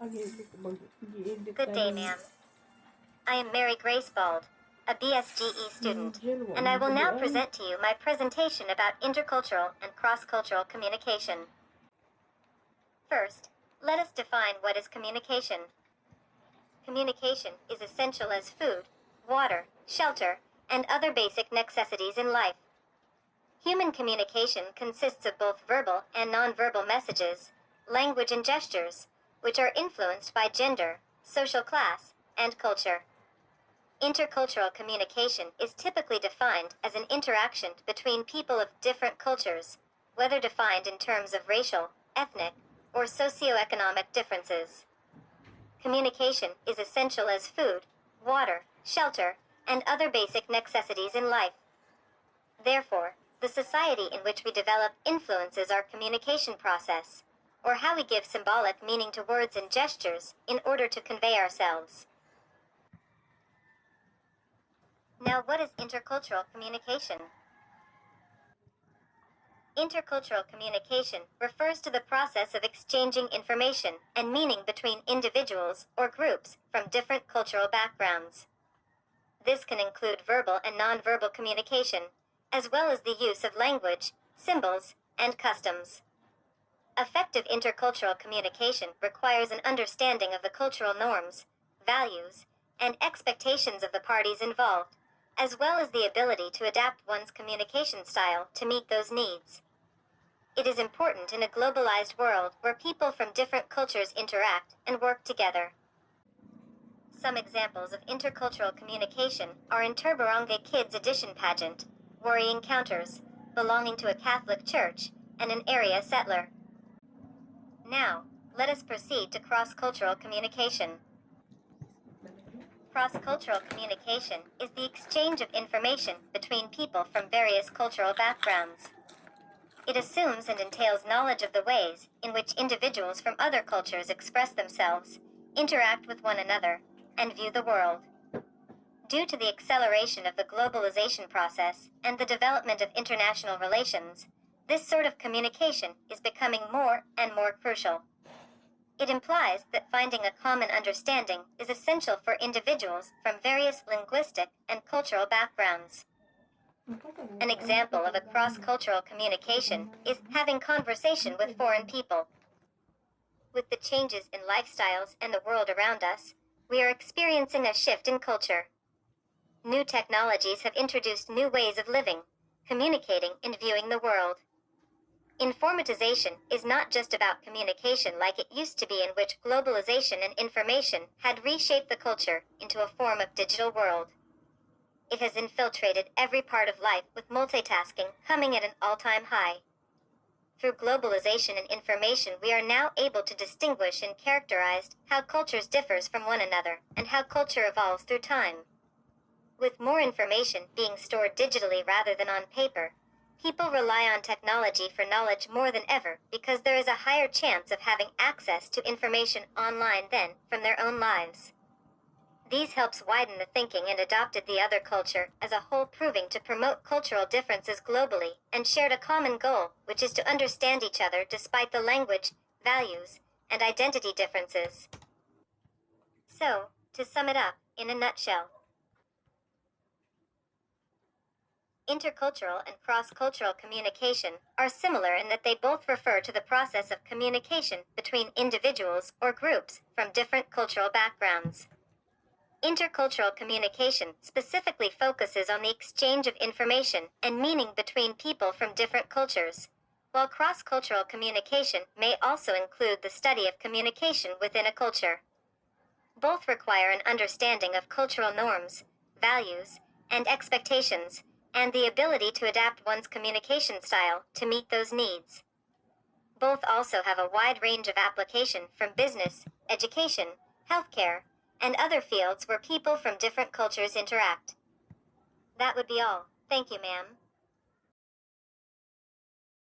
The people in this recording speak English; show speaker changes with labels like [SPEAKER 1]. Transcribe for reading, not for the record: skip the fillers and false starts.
[SPEAKER 1] Good day, ma'am. I am Mary Grace Bald, a BSGE student, and I will now present to you my presentation about intercultural and cross-cultural communication. First, let us define what is communication. Communication is essential as food, water, shelter, and other basic necessities in life. Human communication consists of both verbal and nonverbal messages, language and gestures, which are influenced by gender, social class, and culture. Intercultural communication is typically defined as an interaction between people of different cultures, whether defined in terms of racial, ethnic, or socioeconomic differences. Communication is essential as food, water, shelter, and other basic necessities in life. Therefore, the society in which we develop influences our communication process, or how we give symbolic meaning to words and gestures in order to convey ourselves. Now, what is intercultural communication? Intercultural communication refers to the process of exchanging information and meaning between individuals or groups from different cultural backgrounds. This can include verbal and nonverbal communication, as well as the use of language, symbols, and customs. Effective intercultural communication requires an understanding of the cultural norms, values, and expectations of the parties involved, as well as the ability to adapt one's communication style to meet those needs. It is important in a globalized world where people from different cultures interact and work together. Some examples of intercultural communication are in Turbaronga Kids Edition pageant, Worry Encounters, belonging to a Catholic church, and an area settler. Now, let us proceed to cross-cultural communication. Cross-cultural communication is the exchange of information between people from various cultural backgrounds. It assumes and entails knowledge of the ways in which individuals from other cultures express themselves, interact with one another, and view the world. Due to the acceleration of the globalization process and the development of international relations, this sort of communication is becoming more and more crucial. It implies that finding a common understanding is essential for individuals from various linguistic and cultural backgrounds. An example of a cross-cultural communication is having conversation with foreign people. With the changes in lifestyles and the world around us, we are experiencing a shift in culture. New technologies have introduced new ways of living, communicating, and viewing the world. Informatization is not just about communication like it used to be, in which globalization and information had reshaped the culture into a form of digital world. It has infiltrated every part of life, with multitasking coming at an all-time high. Through globalization and information, we are now able to distinguish and characterize how cultures differ from one another and how culture evolves through time. With more information being stored digitally rather than on paper, people rely on technology for knowledge more than ever because there is a higher chance of having access to information online than from their own lives. These helps widen the thinking and adopted the other culture as a whole, proving to promote cultural differences globally and shared a common goal, which is to understand each other despite the language, values, and identity differences. So, to sum it up, in a nutshell, intercultural and cross-cultural communication are similar in that they both refer to the process of communication between individuals or groups from different cultural backgrounds. Intercultural communication specifically focuses on the exchange of information and meaning between people from different cultures, while cross-cultural communication may also include the study of communication within a culture. Both require an understanding of cultural norms, values, and expectations, and the ability to adapt one's communication style to meet those needs. Both also have a wide range of application from business, education, healthcare, and other fields where people from different cultures interact. That would be all. Thank you, ma'am.